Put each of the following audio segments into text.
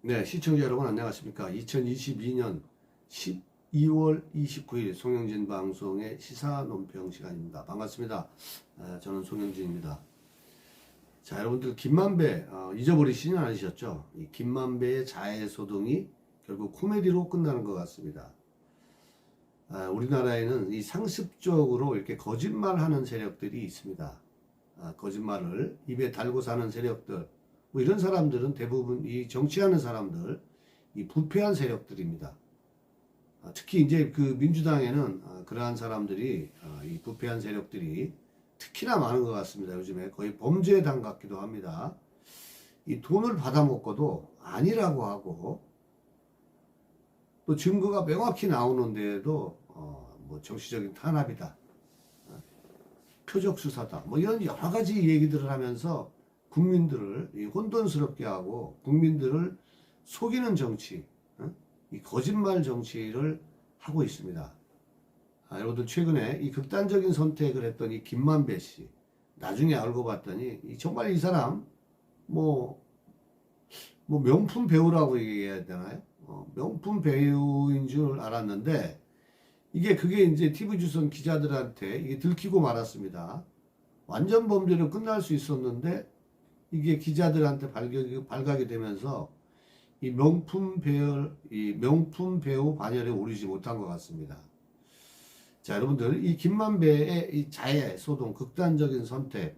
네, 시청자 여러분 안녕하십니까. 2022년 12월 29일 송영진 방송의 시사 논평 시간입니다. 반갑습니다. 저는 송영진입니다. 자, 여러분들 김만배 잊어버리시진 않으셨죠? 이 김만배의 자해소동이 결국 코미디로 끝나는 것 같습니다. 우리나라에는 이 상습적으로 이렇게 거짓말하는 세력들이 있습니다. 거짓말을 입에 달고 사는 세력들, 뭐 이런 사람들은 대부분 이 정치하는 사람들, 이 부패한 세력들입니다. 특히 이제 그 민주당에는 그러한 사람들이, 이 부패한 세력들이 특히나 많은 것 같습니다. 요즘에 거의 범죄당 같기도 합니다. 이 돈을 받아먹고도 아니라고 하고, 또 증거가 명확히 나오는데도 뭐 정치적인 탄압이다, 표적 수사다, 뭐 이런 여러 가지 얘기들을 하면서 국민들을 혼돈스럽게 하고 국민들을 속이는 정치, 이 거짓말 정치를 하고 있습니다. 여러분들 최근에 이 극단적인 선택을 했던 이 김만배 씨, 나중에 알고 봤더니 정말 이 사람 뭐 명품 배우라고 얘기해야 되나요? 명품 배우인 줄 알았는데 그게 이제 TV조선 기자들한테 이게 들키고 말았습니다. 완전 범죄로 끝날 수 있었는데 이게 기자들한테 발각이 되면서 이 명품 배우 반열에 오르지 못한 것 같습니다. 자, 여러분들 이 김만배의 이 자해 소동, 극단적인 선택,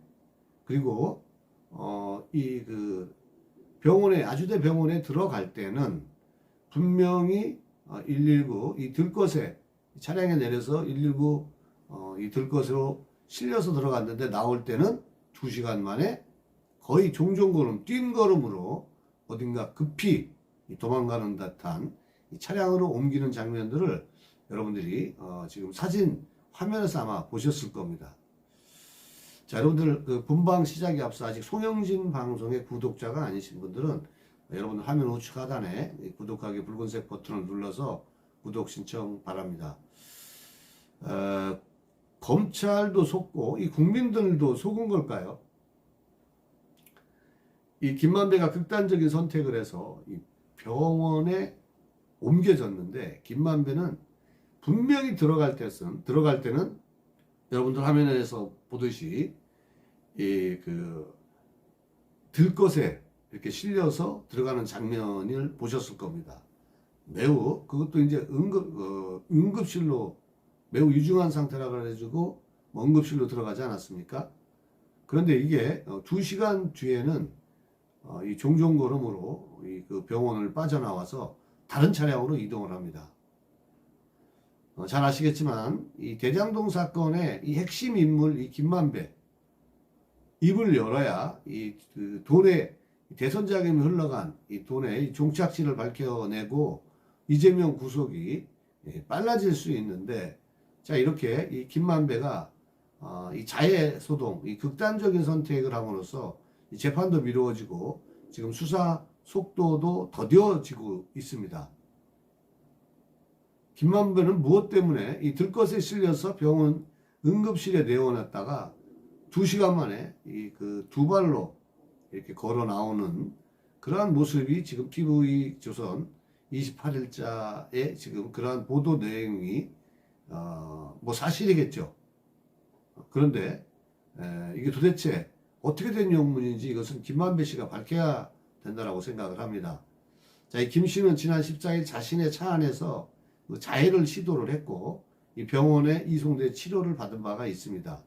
그리고 병원에, 아주대 병원에 들어갈 때는 분명히 119 이 들것에 차량에 내려서 119 이 들것으로 실려서 들어갔는데 나올 때는 2시간 만에 거의 종종걸음, 뛴걸음으로 어딘가 급히 도망가는 듯한 차량으로 옮기는 장면들을 여러분들이 지금 사진 화면에서 아마 보셨을 겁니다. 자, 여러분들 그 본방 시작에 앞서 아직 송영진 방송의 구독자가 아니신 분들은 여러분들 화면 우측 하단에 구독하기 붉은색 버튼을 눌러서 구독 신청 바랍니다. 검찰도 속고 이 국민들도 속은 걸까요? 이 김만배가 극단적인 선택을 해서 이 병원에 옮겨졌는데 김만배는 분명히 들어갈 때는 여러분들 화면에서 보듯이 들것에 이렇게 실려서 들어가는 장면을 보셨을 겁니다. 매우 그것도 이제 응급실로 매우 유중한 상태라 그래가지고 응급실로 들어가지 않았습니까? 그런데 이게 2시간 뒤에는 이 종종걸음으로 그 병원을 빠져나와서 다른 차량으로 이동을 합니다. 잘 아시겠지만 이 대장동 사건의 이 핵심 인물 이 김만배 입을 열어야 그 돈의 대선 자금이 흘러간 이 돈의 종착지를 밝혀내고 이재명 구속이 빨라질 수 있는데, 자, 이렇게 이 김만배가 이 자해 소동, 이 극단적인 선택을 함으로써 이 재판도 미루어지고 지금 수사 속도도 더뎌지고 있습니다. 김만배는 무엇 때문에 이 들것에 실려서 병원 응급실에 내원했다가 2시간 만에 두 발로 이렇게 걸어 나오는 그러한 모습이 지금 TV조선 28일자에 지금 그러한 보도 내용이 뭐 사실이겠죠. 그런데 이게 도대체 어떻게 된 영문인지 이것은 김만배 씨가 밝혀야 된다고 생각을 합니다. 자, 이 김 씨는 지난 14일 자신의 차 안에서 자해를 시도를 했고 이 병원에 이송돼 치료를 받은 바가 있습니다.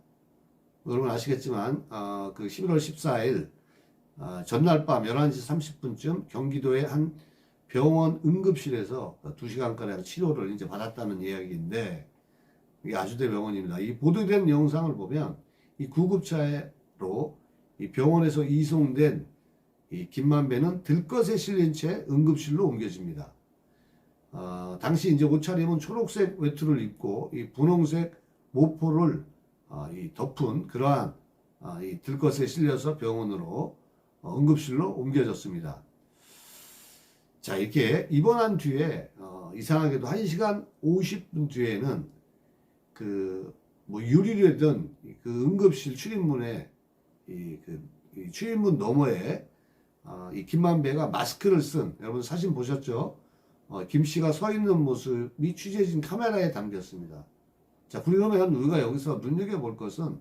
여러분 아시겠지만 그 11월 14일 전날 밤 11시 30분쯤 경기도의 한 병원 응급실에서 2시간가량 치료를 이제 받았다는 이야기인데, 이게 아주대 병원입니다. 이 보도된 영상을 보면 이 구급차로 이 병원에서 이송된 이 김만배는 들것에 실린 채 응급실로 옮겨집니다. 당시 이제 옷차림은 초록색 외투를 입고 이 분홍색 모포를 덮은 그러한 이 들것에 실려서 병원으로 응급실로 옮겨졌습니다. 자, 이렇게 입원한 뒤에 이상하게도 1시간 50분 뒤에는 유리를 든 그 응급실 출입문에 이 출입문 너머에 이 김만배가 마스크를 쓴, 여러분 사진 보셨죠? 김 씨가 서 있는 모습이 취재진 카메라에 담겼습니다. 자, 그러면 우리가 여기서 눈여겨볼 것은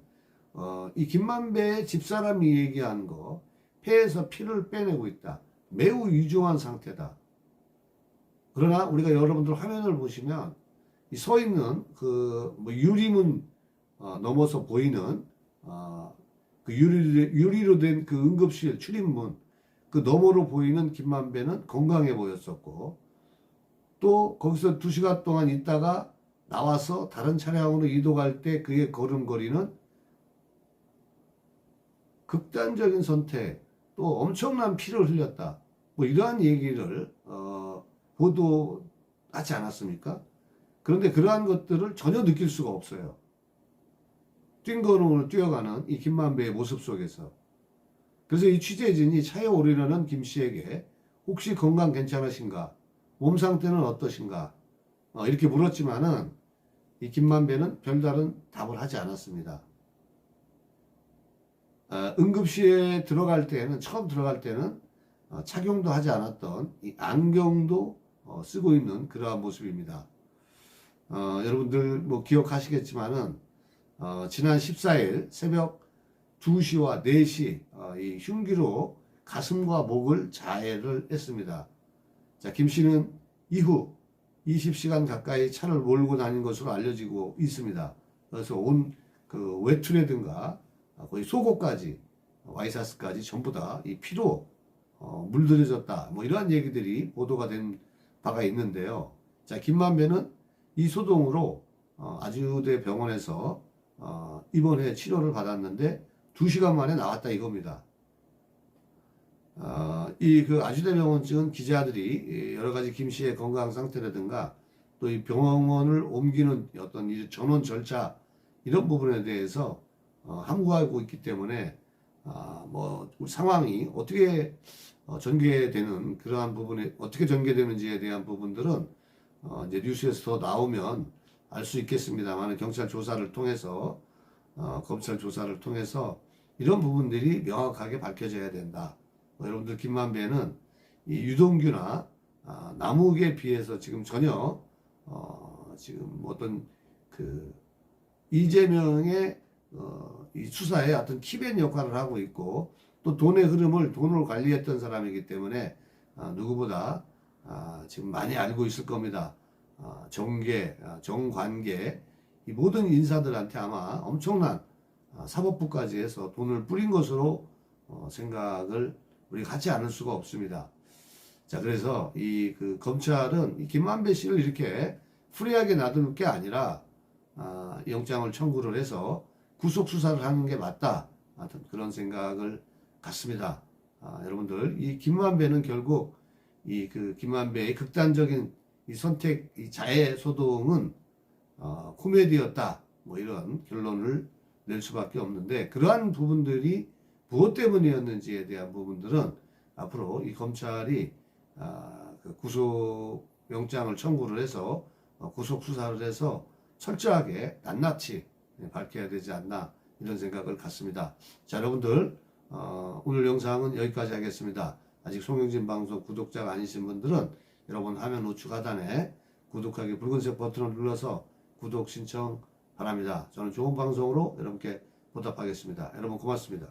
이 김만배의 집사람이 얘기한 거, 폐에서 피를 빼내고 있다. 매우 위중한 상태다. 그러나 우리가 여러분들 화면을 보시면 이 서 있는 뭐 유리문 넘어서 보이는 그 유리로 된 그 응급실 출입문 그 너머로 보이는 김만배는 건강해 보였었고, 또 거기서 2시간 동안 있다가 나와서 다른 차량으로 이동할 때 그의 걸음걸이는 극단적인 선택, 또 엄청난 피를 흘렸다. 뭐 이러한 얘기를 보도하지 않았습니까? 그런데 그러한 것들을 전혀 느낄 수가 없어요. 뛴 걸음으로 뛰어가는 이 김만배의 모습 속에서. 그래서 이 취재진이 차에 오르려는 김 씨에게 혹시 건강 괜찮으신가? 몸 상태는 어떠신가? 이렇게 물었지만은 이 김만배는 별다른 답을 하지 않았습니다. 응급실에 처음 들어갈 때는 착용도 하지 않았던 이 안경도 쓰고 있는 그러한 모습입니다. 여러분들 뭐 기억하시겠지만은 지난 14일 새벽 2시와 4시 이 흉기로 가슴과 목을 자해를 했습니다. 자, 김 씨는 이후 20시간 가까이 차를 몰고 다닌 것으로 알려지고 있습니다. 그래서 온 그 외투라든가 거의 속옷까지 와이셔츠까지 전부 다 이 피로 물들여졌다. 뭐 이러한 얘기들이 보도가 된 바가 있는데요. 자, 김만배는 이 소동으로 아주대 병원에서 입원해 치료를 받았는데 2시간 만에 나왔다 이겁니다. 이 그 아주대 병원 측은 기자들이 여러 가지 김 씨의 건강 상태라든가 또 이 병원을 옮기는 어떤 이 전원 절차 이런 부분에 대해서 함구하고 있기 때문에 뭐 상황이 어떻게 전개되는 그러한 부분에 어떻게 전개되는지에 대한 부분들은 이제 뉴스에서 더 나오면 알 수 있겠습니다만 경찰 조사를 통해서 검찰 조사를 통해서 이런 부분들이 명확하게 밝혀져야 된다. 여러분들 김만배는 이 유동규나 남욱에 비해서 지금 전혀 지금 어떤 그 이재명의 이 수사에 어떤 키벤 역할을 하고 있고 또 돈의 흐름을 돈으로 관리했던 사람이기 때문에 누구보다 지금 많이 알고 있을 겁니다. 정계, 정관계 이 모든 인사들한테 아마 엄청난 사법부까지 해서 돈을 뿌린 것으로 생각을 우리가 하지 않을 수가 없습니다. 자, 그래서 이 그 검찰은 이 김만배 씨를 이렇게 프리하게 놔둘 게 아니라 영장을 청구를 해서 구속 수사를 하는 게 맞다. 하여튼 그런 생각을 갖습니다. 여러분들 이 김만배는 결국 이 그 김만배의 극단적인 이 선택, 이 자해 소동은 코미디였다. 뭐 이런 결론을 낼 수밖에 없는데 그러한 부분들이 무엇 때문이었는지에 대한 부분들은 앞으로 이 검찰이 그 구속 영장을 청구를 해서 구속 수사를 해서 철저하게 낱낱이 밝혀야 되지 않나 이런 생각을 갖습니다. 자, 여러분들 오늘 영상은 여기까지 하겠습니다. 아직 송영진 방송 구독자가 아니신 분들은 여러분 화면 우측 하단에 구독하기 붉은색 버튼을 눌러서 구독 신청 바랍니다. 저는 좋은 방송으로 여러분께 보답하겠습니다. 여러분 고맙습니다.